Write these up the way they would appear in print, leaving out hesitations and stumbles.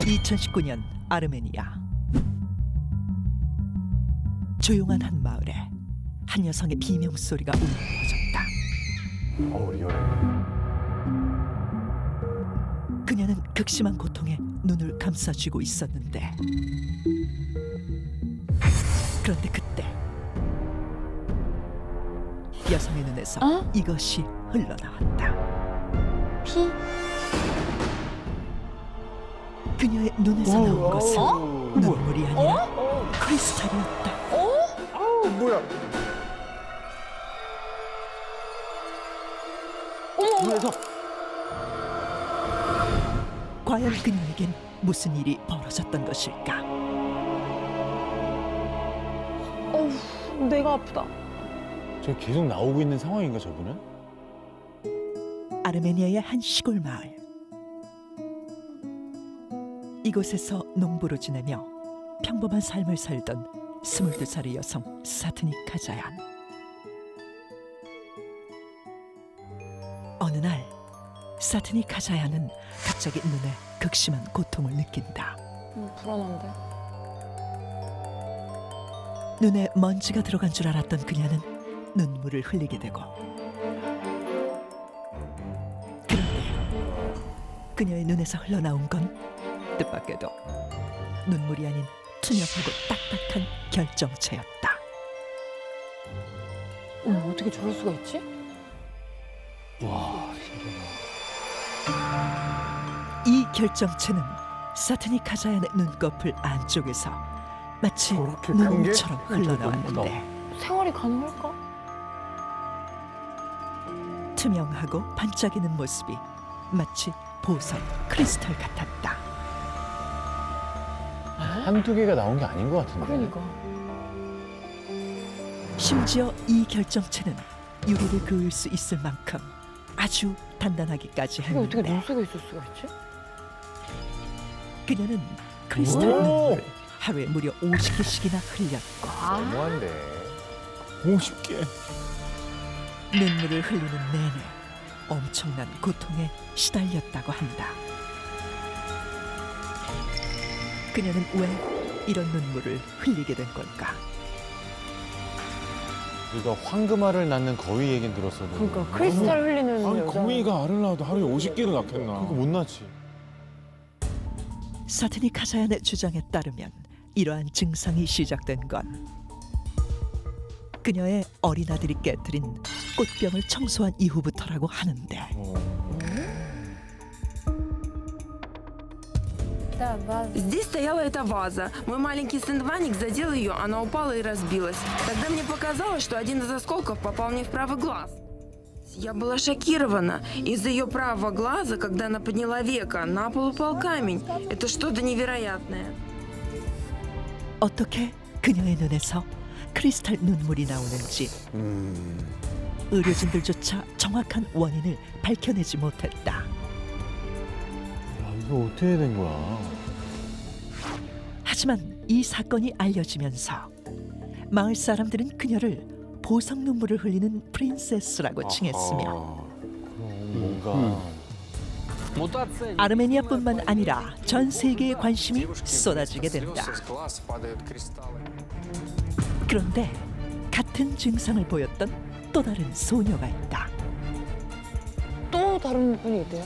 2019년 아르메니아. 조용한 한 마을에 한 여성의 비명 소리가 울려 퍼졌다. 리얼해. 그녀는 극심한 고통에 눈을 감싸쥐고 있었는데, 그런데 그때 여성의 눈에서 이것이 흘러나왔다. 피? 그녀의 눈에서 나온 것은 눈물이 아니라 크리스탈이었다. 뭐야? 어머! 과연 그녀에겐 무슨 일이 벌어졌던 것일까? 어우, 내가 아프다. 저 계속 나오고 있는 상황인가 저분은? 아르메니아의 한 시골 마을. 이곳에서 농부로 지내며 평범한 삶을 살던 22살의 여성 사트니 카자얀. 어느 날 사트니 카자얀은 갑자기 눈에 극심한 고통을 느낀다. 불안한데. 눈에 먼지가 들어간 줄 알았던 그녀는 눈물을 흘리게 되고, 그런데 그녀의 눈에서 흘러나온 건 뜻밖에도 눈물이 아닌 투명하고 딱딱한 결정체였다. 어머, 어떻게 저럴 수가 있지? 와, 이 결정체는 사트니 카자얀의 눈꺼풀 안쪽에서 마치 저렇게 큰 게? 눈물처럼 흘러나왔는데, 생활이 가능할까? 투명하고 반짝이는 모습이 마치 보석, 크리스탈 같았다. 한두 개가 나온 게 아닌 것 같은데. 그러니까. 심지어 이 결정체는 유리를 그을 수 있을 만큼 아주 단단하기까지 이게 어떻게 했는데, 눈 속에 있을 수가 있지? 그녀는 크리스탈 오! 눈물을 하루에 무려 50개씩이나 흘렸고, 너무한데. 50개. 눈물을 흘리는 내내 엄청난 고통에 시달렸다고 한다. 그녀는 왜 이런 눈물을 흘리게 된 걸까? 우리가 황금알을 낳는 거위 얘긴 들었어도. 그러니까 크리스탈 흘리는 아니 여자. 거위가 알을 낳아도 하루에 50개를 낳겠나? 그거 못 낳지. 사트니 카자얀의 주장에 따르면 이러한 증상이 시작된 건 그녀의 어린아들이 깨뜨린 꽃병을 청소한 이후부터라고 하는데, Здесь стояла эта ваза. Мой маленький сын Ваник задел ее, она упала и разбилась. Тогда мне показалось, что один из осколков попал мне в правый глаз. Я была шокирована. Из-за ее правого глаза, когда она подняла веко, на пол упал камень. Это что-то невероятное. 어떻게 그녀의 눈에서 크리스탈 눈물이 나오는지 의료진들조차 정확한 원인을 밝혀내지 못했다. 야, 이거 어떻게 된 거야? 하지만 이 사건이 알려지면서 마을 사람들은 그녀를 보석 눈물을 흘리는 프린세스라고 칭했으며, 뭔가 아르메니아뿐만 아니라 전 세계의 관심이 쏟아지게 된다. 그런데 같은 증상을 보였던 또 다른 소녀가 있다. 또 다른 분이 있대요.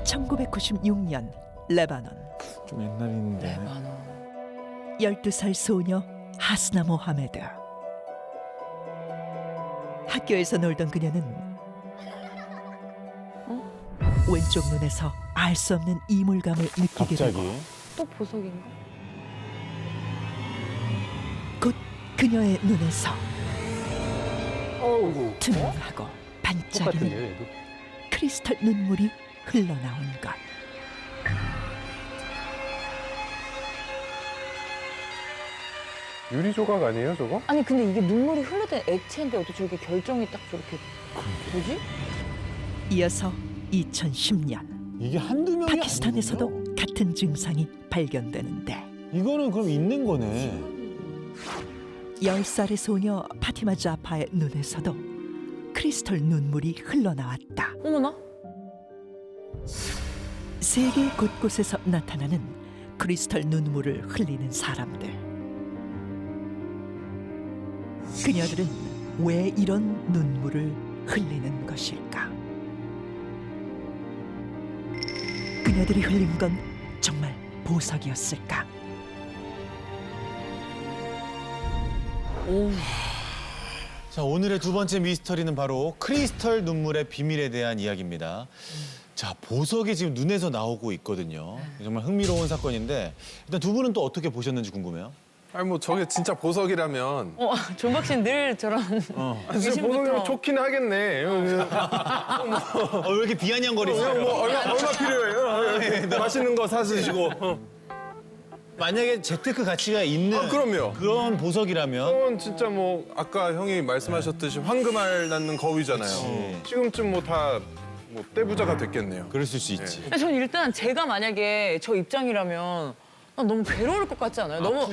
1996년 레바논. 좀 옛날인데. 12살 소녀 하스나 모하메드. 학교에서 놀던 그녀는 왼쪽 눈에서 알 수 없는 이물감을 느끼게 갑자기. 되고, 또 보석인가? 곧 그녀의 눈에서 어우. 투명하고 반짝이는 똑같은데요, 얘도? 크리스탈 눈물이 흘러나온 것. 유리 조각 아니에요, 저거? 아니 근데 이게 눈물이 흘러든 액체인데 어떻게 저렇게 결정이 딱 저렇게 뭐지? 이어서 2010년 이게 한두 명이 파키스탄에서도 아니군요? 같은 증상이 발견되는데, 이거는 그럼 있는 거네. 10살의 소녀 파티마 자파의 눈에서도 크리스탈 눈물이 흘러나왔다. 어머나? 세계 곳곳에서 나타나는 크리스탈 눈물을 흘리는 사람들. 그녀들은 왜 이런 눈물을 흘리는 것일까? 그녀들이 흘린 건 정말 보석이었을까? 자, 오늘의 두 번째 미스터리는 바로 크리스털 눈물의 비밀에 대한 이야기입니다. 자, 보석이 지금 눈에서 나오고 있거든요. 정말 흥미로운 사건인데 일단 두 분은 또 어떻게 보셨는지 궁금해요. 아니 뭐 저게 진짜 보석이라면 존박 씨는 늘 저런 아니, 진짜 의심부터. 보석이면 좋긴 하겠네. 왜 이렇게 비아냥거리세요? 그냥 뭐 얼마 필요해요? 맛있는 거 사주시고. 만약에 재테크 가치가 있는 그럼요. 그런 보석이라면 그건 진짜 뭐 아까 형이 말씀하셨듯이 황금알 낳는 거위잖아요. 그치. 지금쯤 뭐 다 뭐 떼부자가 됐겠네요. 그랬을 수 있지. 근데 전 일단 제가 만약에 저 입장이라면 난 너무 괴로울 것 같지 않아요? 너무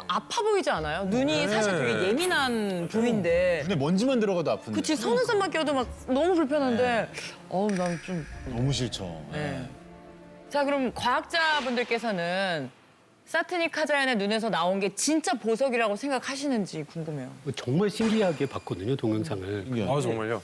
아파 보이지 않아요? 눈이 사실 되게 예민한 부위인데. 근데 먼지만 들어가도 아픈데. 그치, 서른살만 껴도 막 너무 불편한데. 난 좀. 너무 싫죠. 네. 자, 그럼 과학자분들께서는 사트닉 하자연의 눈에서 나온 게 진짜 보석이라고 생각하시는지 궁금해요. 정말 신기하게 봤거든요, 동영상을. 아 정말요?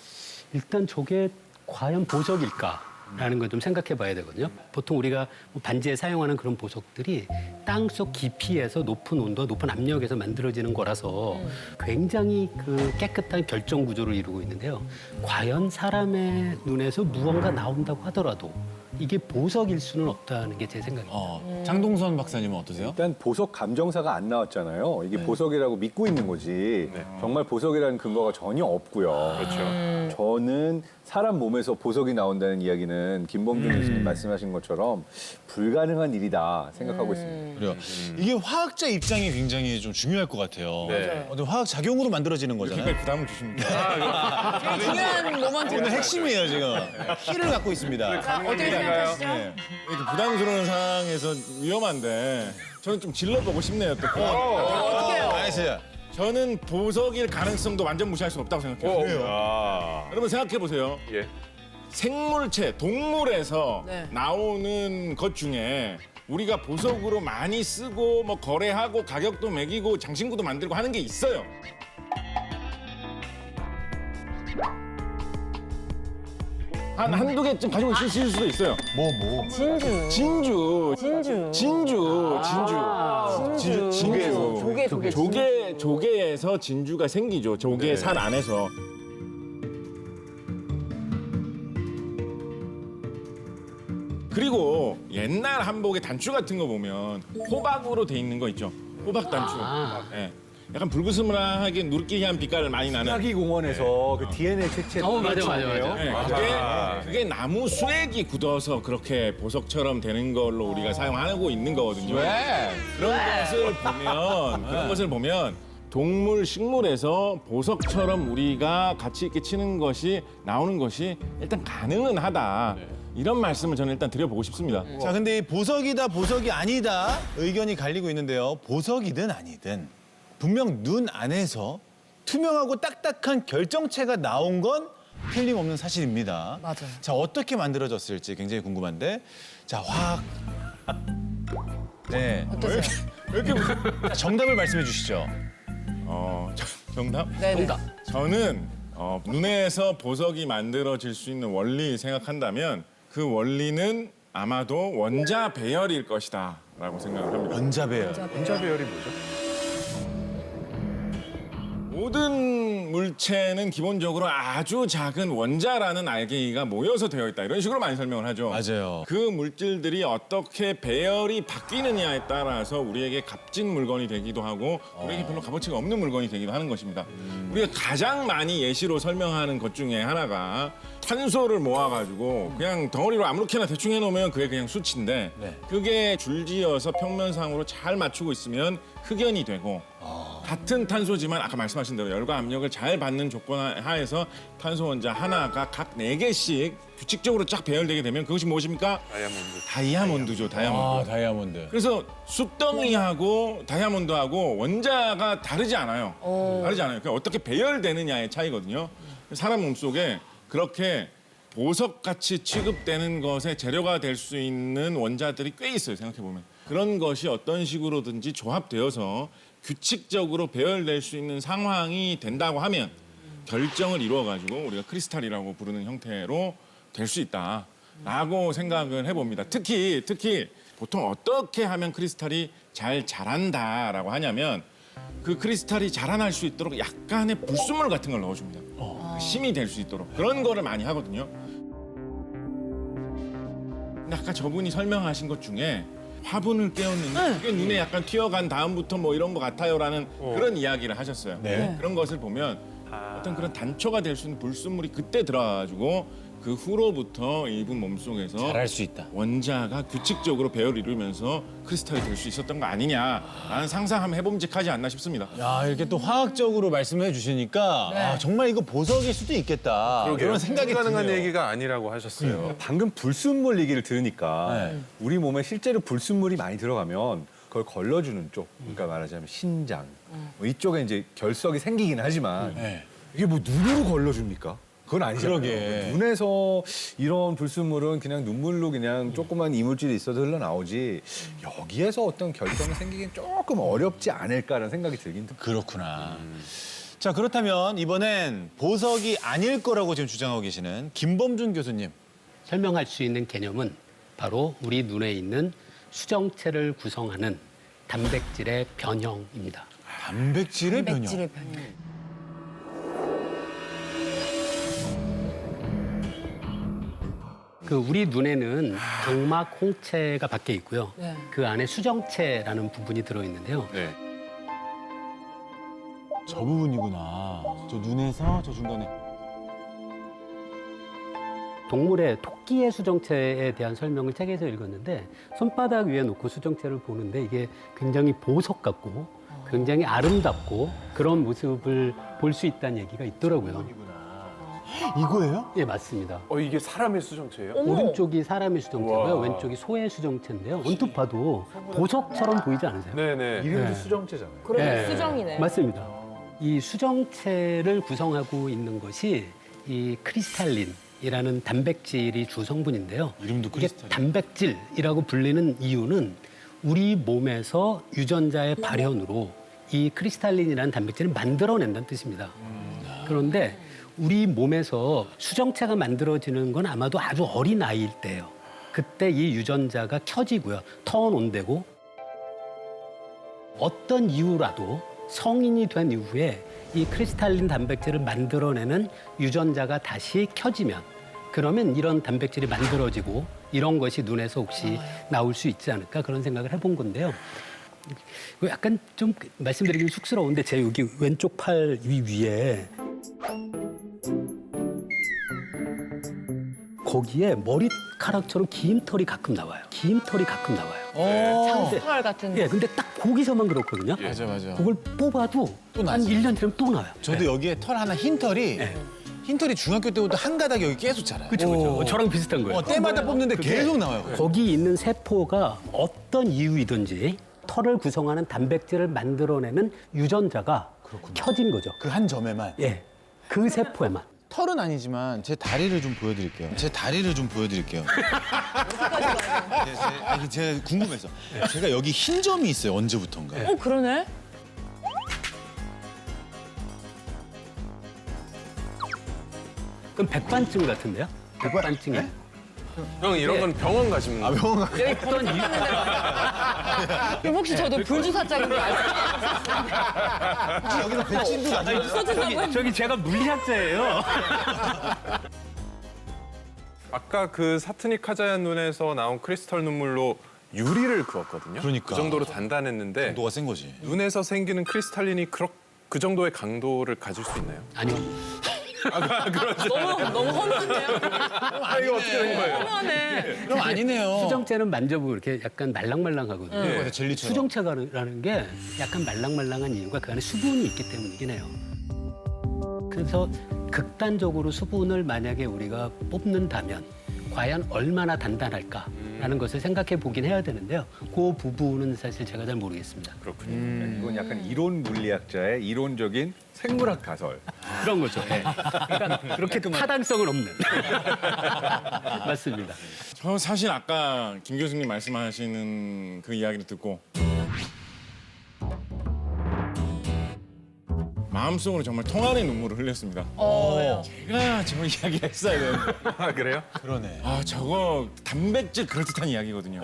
일단 저게 과연 보석일까라는 걸 좀 생각해 봐야 되거든요. 보통 우리가 뭐 반지에 사용하는 그런 보석들이 땅속 깊이에서 높은 온도와 높은 압력에서 만들어지는 거라서 굉장히 그 깨끗한 결정 구조를 이루고 있는데요. 과연 사람의 눈에서 무언가 나온다고 하더라도 이게 보석일 수는 없다는 게 제 생각입니다. 장동선 박사님은 어떠세요? 일단 보석 감정사가 안 나왔잖아요. 이게 보석이라고 믿고 있는 거지. 정말 보석이라는 근거가 전혀 없고요. 그렇죠. 저는 사람 몸에서 보석이 나온다는 이야기는 김범준 교수님 말씀하신 것처럼 불가능한 일이다 생각하고 있습니다. 그래요. 이게 화학자 입장이 굉장히 좀 중요할 것 같아요. 네. 어떤 화학 작용으로 만들어지는 거잖아요. 부담을 주십니까? 되게 중요한 모먼트. 오늘 핵심이에요 지금. 키를 갖고 있습니다. 어떻게 생각하시죠? 네. 이렇게 부담스러운 상황에서 위험한데 저는 좀 질러보고 싶네요. 또 어떻게요? 알겠어요. 저는 보석일 가능성도 완전 무시할 수 없다고 생각해요. 여러분 생각해 보세요. 예. 생물체, 동물에서 네. 나오는 것 중에 우리가 보석으로 많이 쓰고 뭐 거래하고 가격도 매기고 장신구도 만들고 하는 게 있어요. 한두 개쯤 가지고 있을 수도 있어요. 진주. 조개에서 진주가 생기죠. 조개 산 안에서. 그리고 옛날 한복의 단추 같은 거 보면 호박으로 돼 있는 거 있죠. 호박 단추. 예. 약간 붉으스름하게 누르끼리한 빛깔을 많이 나는. 사기 공원에서 그 DNA 채취. 맞아. 네, 그게 나무 수액이 굳어서 그렇게 보석처럼 되는 걸로 우리가 사용하고 있는 거거든요. 그런 것을 보면 동물, 식물에서 보석처럼 우리가 가치 있게 치는 것이 나오는 것이 일단 가능은 하다. 이런 말씀을 저는 일단 드려보고 싶습니다. 자, 근데 이 보석이다, 보석이 아니다 의견이 갈리고 있는데요. 보석이든 아니든 분명 눈 안에서 투명하고 딱딱한 결정체가 나온 건 틀림없는 사실입니다. 맞아요. 자, 어떻게 만들어졌을지 굉장히 궁금한데, 자, 화학. 네. 어떠세요? 자, 정답을 말씀해 주시죠. 정답? 네네. 저는 눈에서 보석이 만들어질 수 있는 원리 생각한다면 그 원리는 아마도 원자 배열일 것이다 라고 생각을 합니다. 원자 배열. 원자 배열이 뭐죠? 모든 물체는 기본적으로 아주 작은 원자라는 알갱이가 모여서 되어 있다 이런 식으로 많이 설명을 하죠. 맞아요. 그 물질들이 어떻게 배열이 바뀌느냐에 따라서 우리에게 값진 물건이 되기도 하고 우리에게 별로 값어치가 없는 물건이 되기도 하는 것입니다. 우리가 가장 많이 예시로 설명하는 것 중에 하나가 탄소를 모아가지고 그냥 덩어리로 아무렇게나 대충 해놓으면 그게 그냥 수치인데 그게 줄지어서 평면상으로 잘 맞추고 있으면 흑연이 되고 같은 탄소지만 아까 말씀하신 대로 열과 압력을 잘 받는 조건 하에서 탄소 원자 하나가 각 4개씩 규칙적으로 쫙 배열되게 되면 그것이 무엇입니까? 다이아몬드죠, 다이아몬드. 다이아몬드. 그래서 숯덩이하고 다이아몬드하고 원자가 다르지 않아요. 다르지 않아요. 그냥 어떻게 배열되느냐의 차이거든요. 사람 몸속에 그렇게 보석같이 취급되는 것의 재료가 될 수 있는 원자들이 꽤 있어요. 생각해보면. 그런 것이 어떤 식으로든지 조합되어서 규칙적으로 배열될 수 있는 상황이 된다고 하면 결정을 이루어가지고 우리가 크리스탈이라고 부르는 형태로 될 수 있다라고 생각을 해봅니다. 특히 보통 어떻게 하면 크리스탈이 잘 자란다라고 하냐면 그 크리스탈이 자라날 수 있도록 약간의 불순물 같은 걸 넣어줍니다. 심이 될 수 있도록 그런 거를 많이 하거든요. 근데 아까 저분이 설명하신 것 중에 화분을 깨웠는데 그게 눈에 약간 튀어간 다음부터 뭐 이런 것 같아요라는 그런 이야기를 하셨어요. 그런 것을 보면 어떤 그런 단초가 될 수 있는 불순물이 그때 들어가가지고 그 후로부터 이분 몸속에서 잘할 수 있다. 원자가 규칙적으로 배열을 이루면서 크리스탈이 될 수 있었던 거 아니냐라는 상상하면 해봄직하지 않나 싶습니다. 야, 이렇게 또 화학적으로 말씀해 주시니까 아, 정말 이거 보석일 수도 있겠다. 이런 생각이 가능한 드네요. 얘기가 아니라고 하셨어요. 방금 불순물 얘기를 들으니까 네. 우리 몸에 실제로 불순물이 많이 들어가면 그걸 걸러주는 쪽, 그러니까 말하자면 신장 뭐 이쪽에 이제 결석이 생기긴 하지만 네. 이게 뭐 눈으로 걸러줍니까? 그건 아니잖아요. 그러게. 눈에서 이런 불순물은 그냥 눈물로 그냥 조그만 이물질이 있어도 흘러나오지 여기에서 어떤 결정이 생기긴 조금 어렵지 않을까라는 생각이 들긴 듭니다. 그렇구나. 자, 그렇다면 이번엔 보석이 아닐 거라고 지금 주장하고 계시는 김범준 교수님. 설명할 수 있는 개념은 바로 우리 눈에 있는 수정체를 구성하는 단백질의 변형입니다. 단백질의 변형. 단백질의 변형. 그 우리 눈에는 각막 홍채가 밖에 있고요. 네. 그 안에 수정체라는 부분이 들어 있는데요. 네. 저 부분이구나. 저 눈에서 저 중간에. 동물의 토끼의 수정체에 대한 설명을 책에서 읽었는데 손바닥 위에 놓고 수정체를 보는데 이게 굉장히 보석 같고 굉장히 아름답고 그런 모습을 볼 수 있다는 얘기가 있더라고요. 이거예요? 예, 맞습니다. 이게 사람의 수정체예요? 오른쪽이 사람의 수정체고요. 우와. 왼쪽이 소의 수정체인데요. 언뜻 봐도 보석처럼 보이지 않으세요? 네네. 이름도 네. 수정체잖아요. 그러네, 네, 수정이네. 맞습니다. 이 수정체를 구성하고 있는 것이 이 크리스탈린이라는 단백질이 주성분인데요. 이름도 이게 크리스탈. 단백질이라고 불리는 이유는 우리 몸에서 유전자의 발현으로 이 크리스탈린이라는 단백질을 만들어낸다는 뜻입니다. 그런데 우리 몸에서 수정체가 만들어지는 건 아마도 아주 어린 아이일 때예요. 그때 이 유전자가 켜지고요. 턴온되고 어떤 이유라도 성인이 된 이후에 이 크리스탈린 단백질을 만들어내는 유전자가 다시 켜지면 그러면 이런 단백질이 만들어지고 이런 것이 눈에서 혹시 나올 수 있지 않을까 그런 생각을 해본 건데요. 이거 약간 좀 말씀드리기 쑥스러운데 제 여기 왼쪽 팔 위에 거기에 머리카락처럼 긴 털이 가끔 나와요. 긴 털이 가끔 나와요. 장수털 같은. 예, 근데 딱 거기서만 그렇거든요. 맞아, 맞아. 그걸 뽑아도 또 한 나지. 1년 지나면 또 나와요. 저도 여기에 털 하나 흰 털이 흰 털이 중학교 때부터 한 가닥 여기 계속 자라요. 그렇죠. 저랑 비슷한 거예요. 때마다 뽑는데 계속 나와요. 거기 있는 세포가 어떤 이유이든지 털을 구성하는 단백질을 만들어내는 유전자가 켜진 거죠. 그 한 점에만. 예, 그 세포에만. 털은 아니지만 제 다리를 좀 보여드릴게요. 제 다리를 좀 보여드릴게요. 제가 궁금해서. 제가 여기 흰 점이 있어요. 언제부턴가. 그러네. 그럼 백반증 같은데요? 백반증이. 형 이런 건 병원 가시면 아, 병원 가. 여기 검사하는 그럼 혹시 저도 불주사자인 줄 알고 여기서 백신도 나중에. 써준다고요? 저기 제가 물리학자예요. 아까 그 사트닉 카자얀 눈에서 나온 크리스탈 눈물로 유리를 그었거든요. 그러니까. 그 정도로 단단했는데 농도가 센 거지. 눈에서 생기는 크리스탈린이 그 정도의 강도를 가질 수 있나요? 아니요. 너무 허무한데요? 이거 어떻게 된 거예요? 허무하네. 그럼 아니네요. 수정체는 만져보면 이렇게 약간 말랑말랑하거든요. 맞아, 젤리처럼. 수정체라는 게 약간 말랑말랑한 이유가 그 안에 수분이 있기 때문이긴 해요. 그래서 극단적으로 수분을 만약에 우리가 뽑는다면 과연 얼마나 단단할까라는 것을 생각해 보긴 해야 되는데요. 그 부분은 사실 제가 잘 모르겠습니다. 그렇군요. 이건 약간 이론 물리학자의 이론적인 생물학 가설. 그런 거죠. 예. 그러니까 그렇게 타당성은 없는. 맞습니다. 저 사실 아까 김 교수님 말씀하시는 그 이야기를 듣고 마음속으로 정말 통하는 눈물을 흘렸습니다. 제가 저 이야기 했어야 되는데. 아, 그래요? 그러네. 아, 저거 단백질 그럴듯한 이야기거든요.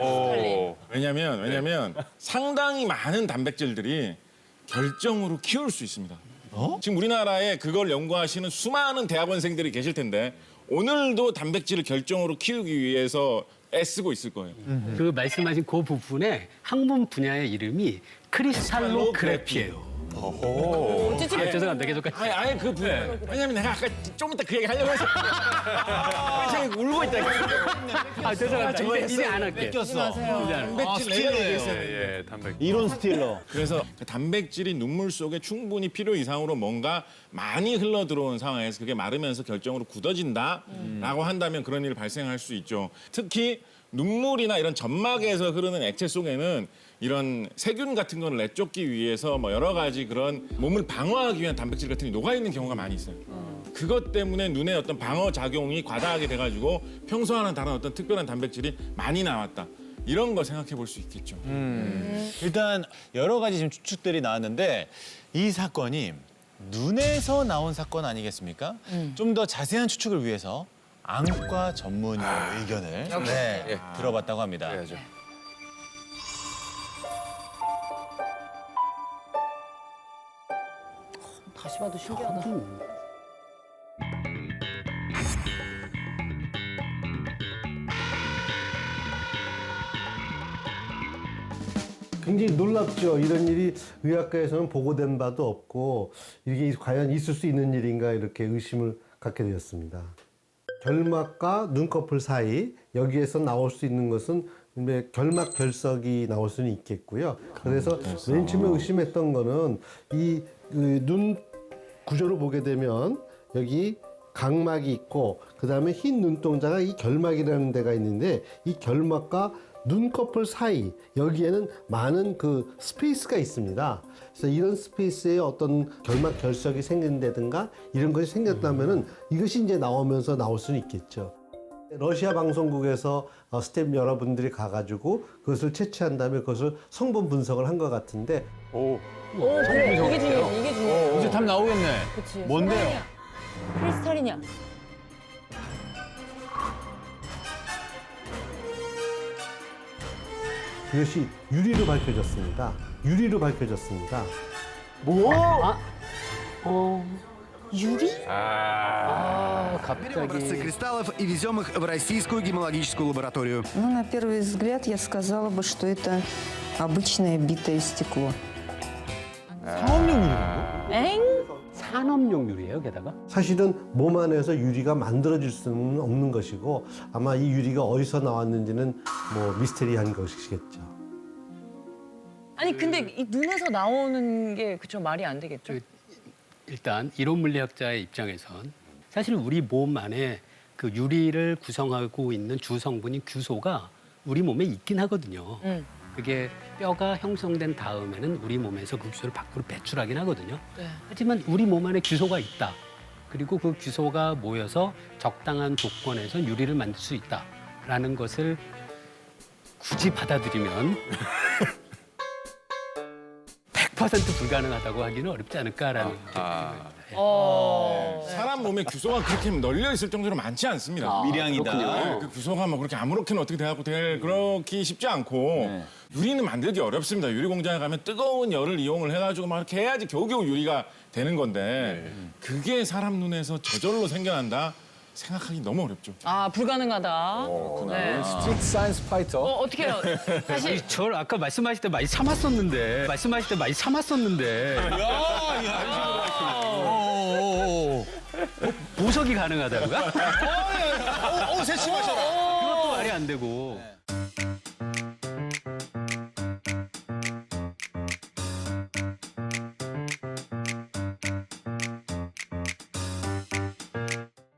왜냐면 상당히 많은 단백질들이 결정으로 키울 수 있습니다. 지금 우리나라에 그걸 연구하시는 수많은 대학원생들이 계실 텐데 오늘도 단백질을 결정으로 키우기 위해서 애쓰고 있을 거예요. 그 말씀하신 그 부분에 학문 분야의 이름이 크리스탈로그래피예요. 죄송합니다. 계속 아예 그 부분. 왜냐면 내가 아까 좀 이따 그 얘기 하려고 해서 제가 울고 있다. 죄송합니다. 이제 안 할게. 뺏겼어. 단백질 레이어에서 예, 단백질. 이론 스틸러. 그래서 그 단백질이 눈물 속에 충분히 필요 이상으로 뭔가 많이 흘러 들어온 상황에서 그게 마르면서 결정으로 굳어진다라고 한다면 그런 일이 발생할 수 있죠. 특히 눈물이나 이런 점막에서 흐르는 액체 속에는 이런 세균 같은 거를 내쫓기 위해서 뭐 여러 가지 그런 몸을 방어하기 위한 단백질 같은 게 녹아 있는 경우가 많이 있어요. 그것 때문에 눈에 어떤 방어 작용이 과다하게 돼가지고 평소와는 다른 어떤 특별한 단백질이 많이 나왔다. 이런 거 생각해 볼 수 있겠죠. 일단 여러 가지 지금 추측들이 나왔는데 이 사건이 눈에서 나온 사건 아니겠습니까? 좀 더 자세한 추측을 위해서 안과 전문의의 의견을 들어봤다고 합니다. 그래야죠. 다시 봐도 신기하다. 굉장히 놀랍죠. 이런 일이 의학계에서는 보고된 바도 없고 이게 과연 있을 수 있는 일인가 이렇게 의심을 갖게 되었습니다. 결막과 눈꺼풀 사이 여기에서 나올 수 있는 것은 결막 결석이 나올 수는 있겠고요. 그래서 맨 처음에 의심했던 거는 이 눈 구조를 보게 되면 여기 각막이 있고 그다음에 흰 눈동자가 이 결막이라는 데가 있는데 이 결막과 눈꺼풀 사이 여기에는 많은 그 스페이스가 있습니다. 그래서 이런 스페이스에 어떤 결막 결석이 생긴다든가 이런 것이 생겼다면은 이것이 이제 나오면서 나올 수는 있겠죠. 러시아 방송국에서 스태프 여러분들이 가가지고 그것을 채취한 다음에 그것을 성분 분석을 한 것 같은데 그래. 이게 중요해. 이게 중요해. 이제 답 나오겠네. 그치. 뭔데요? 크리스탈이냐? 이것이 유리로 밝혀졌습니다. 유리로 밝혀졌습니다. 유리? 갑자기 кристаллов и везем их в российскую гемологическую лабораторию. Ну, на первый взгляд я сказала бы, что это обычное битое стекло. 엥? 산업용 유리예요, 게다가. 사실은 몸 안에서 유리가 만들어질 수는 없는 것이고 아마 이 유리가 어디서 나왔는지는 뭐 미스테리한 것이겠죠. 아니 근데 이 눈에서 나오는 게 그쵸 말이 안 되겠죠? 일단 이론 물리학자의 입장에선 사실 우리 몸 안에 그 유리를 구성하고 있는 주성분인 규소가 우리 몸에 있긴 하거든요. 그게 뼈가 형성된 다음에는 우리 몸에서 그 규소를 밖으로 배출하긴 하거든요. 네. 하지만 우리 몸 안에 규소가 있다. 그리고 그 규소가 모여서 적당한 조건에서 유리를 만들 수 있다라는 것을 굳이 받아들이면 100% 불가능하다고 하기는 어렵지 않을까라는 사람 몸에 규소가 그렇게 널려 있을 정도로 많지 않습니다. 미량이다. 그 규소가 뭐 그렇게 아무렇게나 어떻게 돼갖고 그렇기 쉽지 않고 유리는 만들기 어렵습니다. 유리 공장에 가면 뜨거운 열을 이용을 해가지고 막 이렇게 해야지 겨우겨우 유리가 되는 건데 그게 사람 눈에서 저절로 생겨난다 생각하기 너무 어렵죠. 아 불가능하다. 네. 스트리트 사이언스 파이터. 어떻게 해요? 사실 저 아까 말씀하실 때 많이 참았었는데 보석이 가능하다고요? 세심하셔라. 그것도 말이 안 되고.